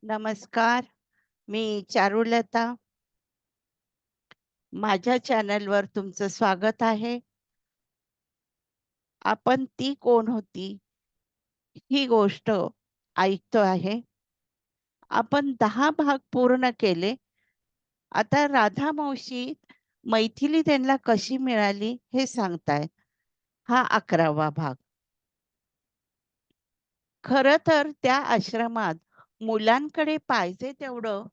नमस्कार, मी चारुलता. माझ्या चॅनलवर तुमचं स्वागत आहे. आपण ती कोण होती ही गोष्ट ऐकतो आहे. आपण 10 भाग पूर्ण केले. आता राधा मावशी मैथिली त्यांना कशी मिळाली हे सांगतायत. हा 11वा भाग. खरं तर त्या आश्रमात मुलांकडे पाहिजे तेवढं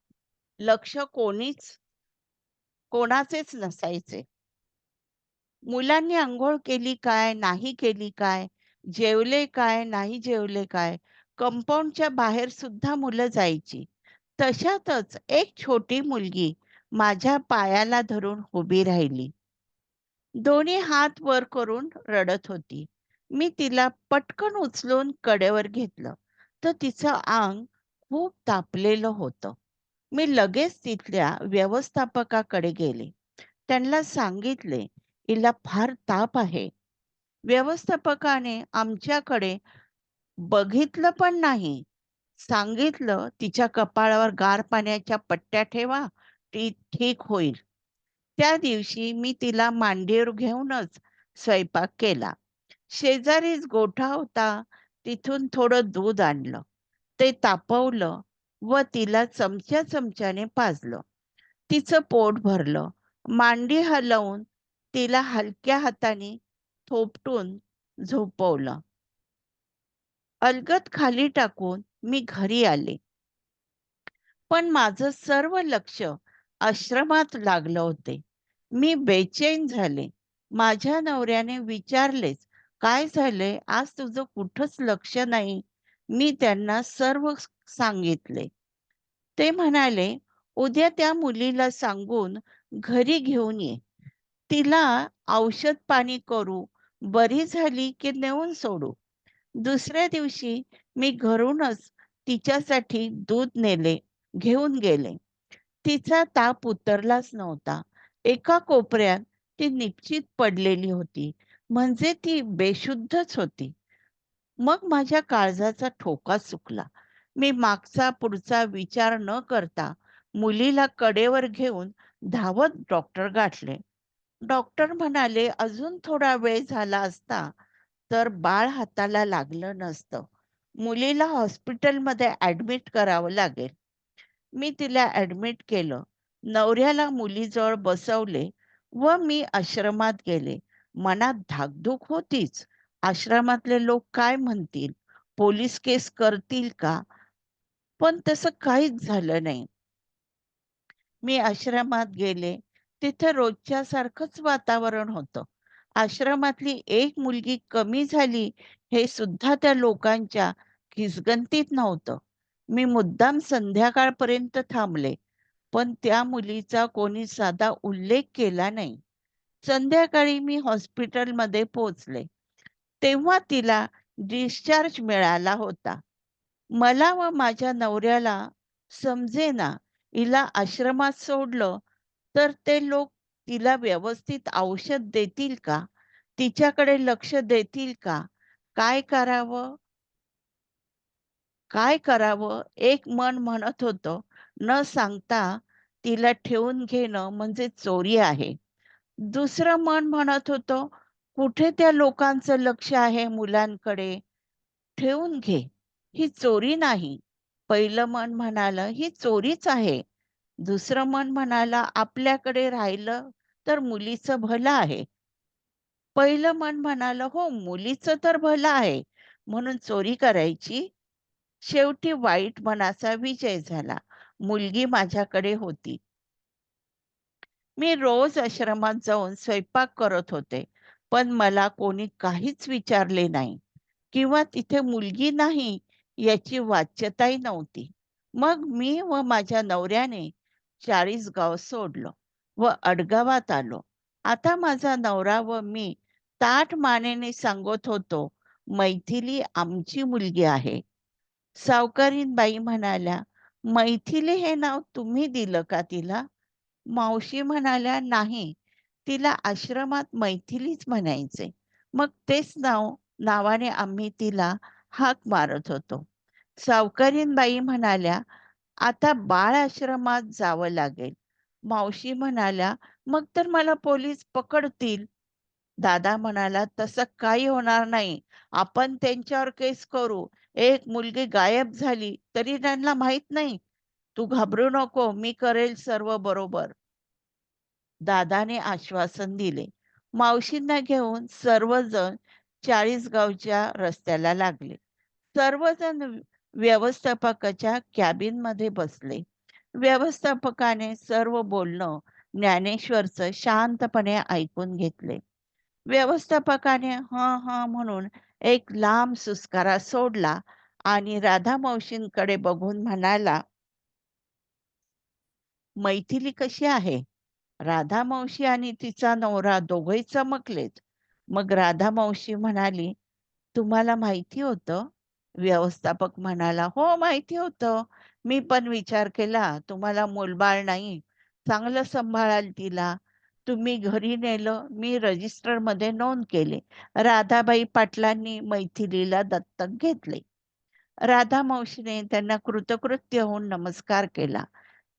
लक्ष कोणाचेच नसायचे. मुलांनी अंघोळ केली काय, नाही केली काय, जेवले काय, नाही जेवले काय, कंपाऊंडच्या बाहेर सुद्धा मुलं जायची. तशातच एक छोटी मुलगी माझ्या पायाला धरून उभी राहिली. दोन्ही हात वर करून रडत होती. मी तिला पटकन उचलून कडेवर घेतलं, तर तिचं अंग खूप तापलेलं होतं. मी लगेच तिथल्या व्यवस्थापकाकडे गेले. त्यांना सांगितले, "हिला फार ताप आहे." व्यवस्थापकाने आमच्याकडे बघितलं पण नाही. सांगितलं, "तिच्या कपाळावर गार पाण्याच्या पट्ट्या ठेवा, ती ठीक होईल." त्या दिवशी मी तिला मांडीवर घेऊनच स्वयंपाक केला. शेजारीच गोठा होता, तिथून थोडं दूध आणलं. ते तापवलं व तिला चमच्याने पाजलं. तिचं पोट भरलं. मांडी हलवून तिला हलक्या हाताने थोपटून झोपवलं. अलगद खाली टाकून मी घरी आले. पण माझं सर्व लक्ष आश्रमात लागलं होते. मी बेचैन झाले. माझ्या नवऱ्याने विचारलेच, "काय झालंय? आज तुझं कुठंच लक्ष नाही." मी त्यांना सर्व सांगितले. ते म्हणाले, "उद्या त्या मुलीला सांगून घरी घेऊन ये. तिला औषध पाणी करू. बरी झाली की नेऊन सोडू." दुसऱ्या दिवशी मी घरूनच तिच्यासाठी दूध घेऊन गेले. तिचा ताप उतरलाच नव्हता. एका कोपऱ्यात ती निश्चित पडलेली होती. म्हणजे ती बेशुद्धच होती. मग माझ्या काळजाचा ठोका चुकला. मी मागचा पुढचा विचार न करता मुलीला कडेवर घेऊन धावत डॉक्टर गाठले. डॉक्टर म्हणाले, "अजून थोडा वेळ झाला असता तर बाळ हाताला लागलं नसतं. मुलीला हॉस्पिटलमध्ये ॲडमिट करावं लागेल." मी तिला ॲडमिट केलं. नवऱ्याला मुलीजवळ बसवले व मी आश्रमात गेले. मनात धाकधूक होतीच. आश्रमातले लोक काय म्हणतील? पोलीस केस करतील का? पण तसं काहीच झालं नाही. मी आश्रमात गेले. तिथे रोजच्या सारखंच वातावरण होतं. आश्रमातली एक मुलगी कमी झाली हे सुद्धा त्या लोकांच्या खिसगंतीत नव्हतं. मी मुद्दाम संध्याकाळपर्यंत थांबले, पण त्या मुलीचा कोणी साधा उल्लेख केला नाही. संध्याकाळी मी हॉस्पिटलमध्ये पोहोचले. तेव्हा तिला डिस्चार्ज मिळाला होता. मला व माझ्या नवऱ्याला समजेना, हिला आश्रमात सोडलं तर ते लोक तिला व्यवस्थित औषध देतील का? तिच्याकडे लक्ष देतील का? काय करावं? काय करावं? एक मन म्हणत होतं, न सांगता तिला ठेवून घेणं म्हणजे चोरी आहे. दुसरं मन म्हणत होतं, कुठे त्या लोकांचं लक्ष आहे मुलांकडे? ठेवून घे. ही चोरी नाही. पहिलं मन म्हणालं, ही चोरीच आहे. दुसरं मन म्हणालं, आपल्याकडे राहिलं तर मुलीचं भलं आहे. पहिलं मन म्हणालं, हो, मुलीचं तर भलं आहे, म्हणून चोरी करायची. शेवटी वाईट मनाचा विजय झाला. मुलगी माझ्याकडे होती. मी रोज आश्रमात जाऊन स्वयंपाक करत होते, पण मला कोणी काहीच विचारले नाही किंवा तिथे मुलगी नाही याची वाच्यताही नव्हती. मग मी व माझ्या नवऱ्याने 40 गाव सोडलं व अडगावात आलो. आता माझा नवरा व मी ताठ मानेने सांगत होतो, "मैथिली आमची मुलगी आहे." सावकारीन म्हणाल्या, "मैथिली हे नाव तुम्ही दिलं का तिला?" मावशी म्हणाल्या, "नाही, तिला आश्रमात मैथिलीच म्हणायचे. मग तेच नावाने आम्ही तिला हाक मारत होतो." सावकारीन म्हणाल्या, आता बाळ आश्रमात जावं लागेल. मावशी म्हणाल्या, "मग तर मला पोलीस पकडतील." दादा म्हणाला, "तसं काही होणार नाही. आपण त्यांच्यावर केस करू. एक मुलगी गायब झाली तरी त्यांना माहीत नाही. तू घाबरू नको. मी करेल सर्व बरोबर." दादाने आश्वासन दिले. मावशींना घेऊन सर्वजण 40 गावच्या रस्त्याला लागले. सर्वजण व्यवस्थापकाच्या कॅबिनमध्ये बसले. व्यवस्थापकाने सर्व बोलणं ज्ञानेश्वरचं शांतपणे ऐकून घेतले. व्यवस्थापकाने हं, हं म्हणून एक लांब सुस्कारा सोडला आणि राधा मावशींकडे बघून म्हणाला, "मैथिली कशी आहे?" राधा मावशी आणि तिचा नवरा दोघंही चमकलेत. मग राधा मावशी म्हणाली, "तुम्हाला माहिती होतं?" व्यवस्थापक म्हणाला, "हो, माहिती होतं. मी पण विचार केला, तुम्हाला मूलबाळ नाही, चांगलं सांभाळाल तिला. तुम्ही घरी नेलं, मी रजिस्टरमध्ये नोंद केले. राधाबाई पाटलांनी मैथिलीला दत्तक घेतले." राधा मावशीने त्यांना कृतकृत्य होऊन नमस्कार केला.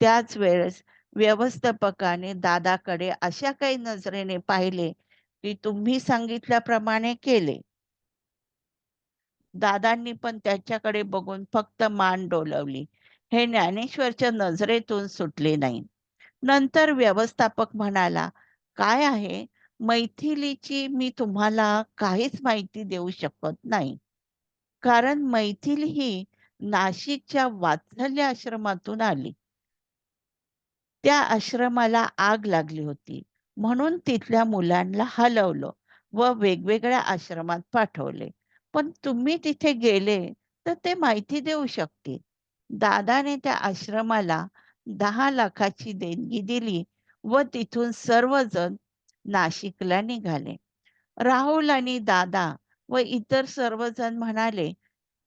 त्याच वेळेस व्यवस्थापकाने दादाकडे अशा काही नजरेने पाहिले, की तुम्ही सांगितल्याप्रमाणे केले. दादांनी पण त्याच्याकडे बघून फक्त मान डोलावली. हे ज्ञानेश्वरच्या नजरेतून सुटले नाही. नंतर व्यवस्थापक म्हणाला, "काय आहे, मैथिलीची मी तुम्हाला काहीच माहिती देऊ शकत नाही. कारण मैथिली ही नाशिकच्या वात्सल्य आश्रमातून आली. त्या आश्रमाला आग लागली होती. म्हणून तिथल्या मुलांना हलवलं व वेगवेगळ्या आश्रमात पाठवले. पण तुम्ही तिथे गेले तर ते माहिती देऊ शकतील." दादाने त्या आश्रमाला 10 लाखाची देणगी दिली व तिथून सर्वजण नाशिकला निघाले. राहुल आणि दादा व इतर सर्वजण म्हणाले,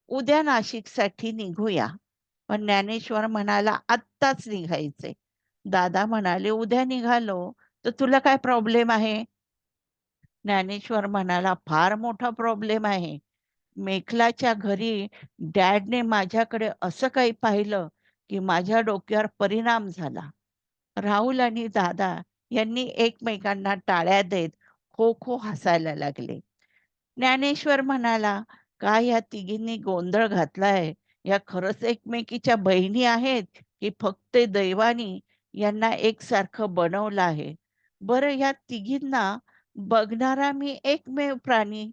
"उद्या नाशिकसाठी निघूया." पण ज्ञानेश्वर म्हणाला, "आत्ताच निघायचे." दादा म्हणाले, "उद्या निघालो तर तुला काय प्रॉब्लेम आहे?" ज्ञानेश्वर म्हणाला, "फार मोठा प्रॉब्लेम आहे. मेखलाच्या घरी डॅडने माझ्याकडे असं काही पाहिलं, की माझ्या डोक्यावर परिणाम झाला." राहुल आणि दादा यांनी एकमेकांना टाळ्या देत खो खो हसायला लागले. ज्ञानेश्वर म्हणाला, "काय या तिघींनी गोंधळ घातलाय? या खरंच एकमेकीच्या बहिणी आहेत, की फक्त दैवाने यांना एकसारखं बनवलं आहे? बरं, या तिघींना बघणारा मी एकमेव प्राणी."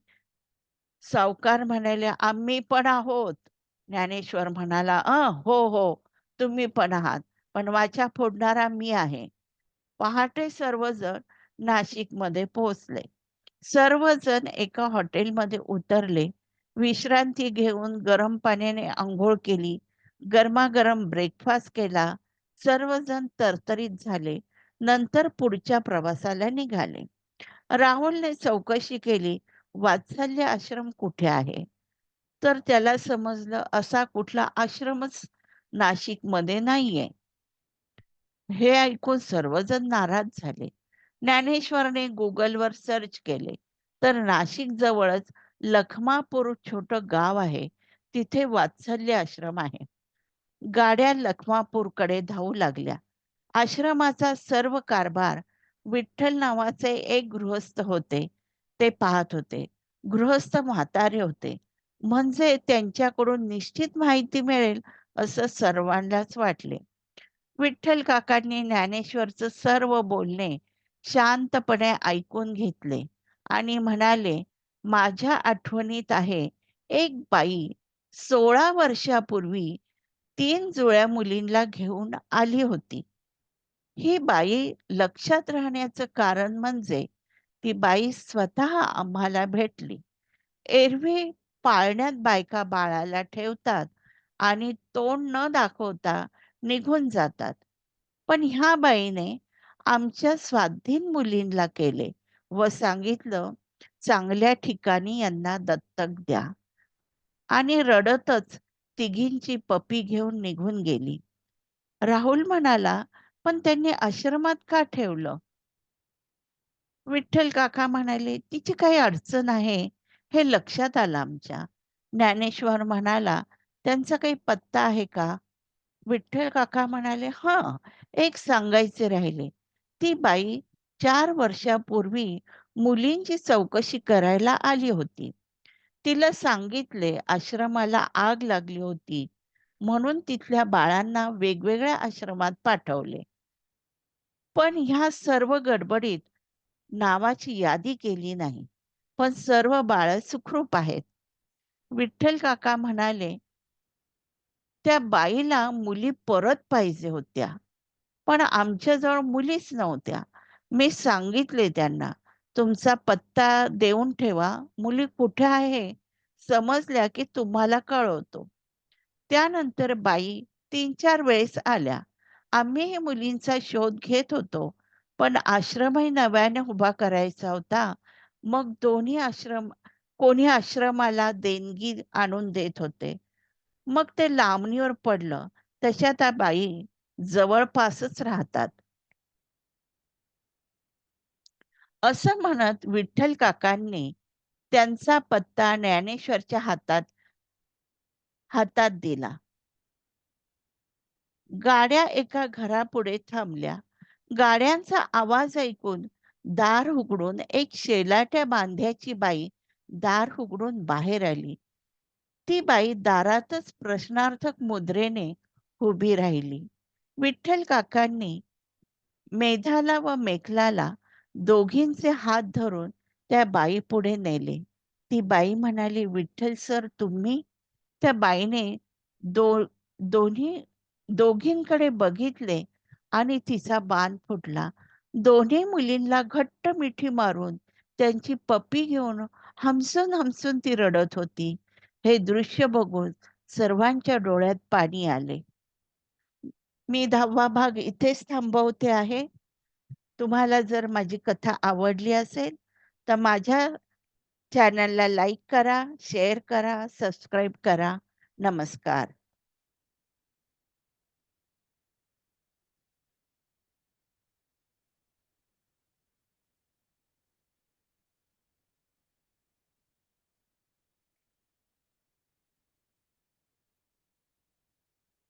सावकार म्हणाले, "आम्ही पण आहोत." ज्ञानेश्वर म्हणाला, हो, हो, तुम्ही पण आहात. पण वाचा फोडणारा मी आहे." पहाटे सर्वजण नाशिकमध्ये पोहोचले. सर्वजण एका हॉटेलमध्ये उतरले. विश्रांती घेऊन गरम पाण्याने अंघोळ केली. गरमागरम ब्रेकफास्ट केला. सर्वजण तरतरीत झाले. नंतर पुढच्या प्रवासाला निघाले. राहुलने चौकशी केली, वात्सल्य आश्रम कुठे आहे? तर त्याला समजलं असा कुठला आश्रमच नाशिकमध्ये नाहीये. हे ऐकून सर्वजण नाराज झाले. ज्ञानेश्वरने Googleवर सर्च केले, तर नाशिक जवळच लखमापूर छोटं गाव आहे. तिथे वात्सल्य आश्रम आहे. गाड्या लखमापूरकडे धावू लागल्या. आश्रमाचा सर्व कारभार विठ्ठल नावाचे एक गृहस्थ होते, ते पाहत होते. गृहस्थ म्हातारे होते. म्हणजे त्यांच्याकडून निश्चित माहिती मिळेल असं सर्वांनाच वाटले. विठ्ठल काकांनी ज्ञानेश्वरचं सर्व बोलणे शांतपणे ऐकून घेतले आणि म्हणाले, "माझ्या आठवणीत आहे, एक बाई 16 वर्षापूर्वी 3 जुळ्या मुलींना घेऊन आली होती. ही बाई लक्षात राहण्याचं कारण म्हणजे ती बाई स्वतः आम्हाला भेटली. एरवी पाळण्यात बायका बाळाला ठेवतात आणि तोंड न दाखवता निघून जातात. पण ह्या बाईने आमच्या स्वाधीन मुलींना केले व सांगितलं, चांगल्या ठिकाणी यांना दत्तक द्या." आणि रडतच तिघींची पप्पी घेऊन निघून गेली. राहुल म्हणाला, "पण त्यांनी आश्रमात का ठेवलं?" विठ्ठल काका म्हणाले, "तिची काही अडचण आहे, हे लक्षात आलं आमच्या." ज्ञानेश्वर म्हणाला, "त्यांचा काही पत्ता आहे का?" विठ्ठल काका म्हणाले, "हां, एक सांगायचे राहिले. ती बाई 4 वर्षापूर्वी मुलींची चौकशी करायला आली होती. तिला सांगितले आश्रमाला आग लागली होती, म्हणून तिथल्या बाळांना वेगवेगळ्या आश्रमात पाठवले. पण ह्या सर्व गडबडीत नावाची यादी केली नाही. पण सर्व बाळं सुखरूप आहेत." विठ्ठल काका म्हणाले, "त्या बाईला मुली परत पाहिजे होत्या. पण आमच्याजवळ मुलीच नव्हत्या. मी सांगितले त्यांना, तुमचा पत्ता देऊन ठेवा. मुली कुठे आहे समजल्या की तुम्हाला कळवतो." त्यानंतर बाई 3-4 वेळेस आल्या. आम्हीही मुलींचा शोध घेत होतो. पण आश्रमही नव्याने उभा करायचा होता. मग कोणी आश्रमाला देणगी आणून देत होते. मग ते लांबणीवर पडलं. तशा त्या बाई जवळपासच राहतात. असं म्हणत विठ्ठल काकांनी त्यांचा पत्ता ज्ञानेश्वरच्या हातात हातात दिला. गाड्या एका घरापुढे थांबल्या. गाड्यांचा आवाज ऐकून दार उघडून एक शेलाट्या बांध्याची बाई दार उघडून बाहेर आली. ती बाई दारातच प्रश्नार्थक मुद्रेने उभी राहिली. विठ्ठल काकांनी मेधाला व मेखलाला दोघींचे हात धरून त्या बाईपुढे नेले. ती बाई म्हणाली, "विठ्ठल सर तुम्ही?" त्या बाईने दो दोन्ही दोघींकडे बघितले आणि तिचा बाण फुटला. दोन्ही मुलींना घट्ट मिठी मारून त्यांची पप्पी घेऊन हमसून हमसून ती रडत होती. हे दृश्य बघून सर्वांच्या डोळ्यात पाणी आले. मी 10वा भाग इथेच थांबवते आहे. तुम्हाला जर माझी कथा आवडली असेल, तर माझ्या चॅनलला लाईक करा, शेअर करा, सबस्क्राईब करा. नमस्कार.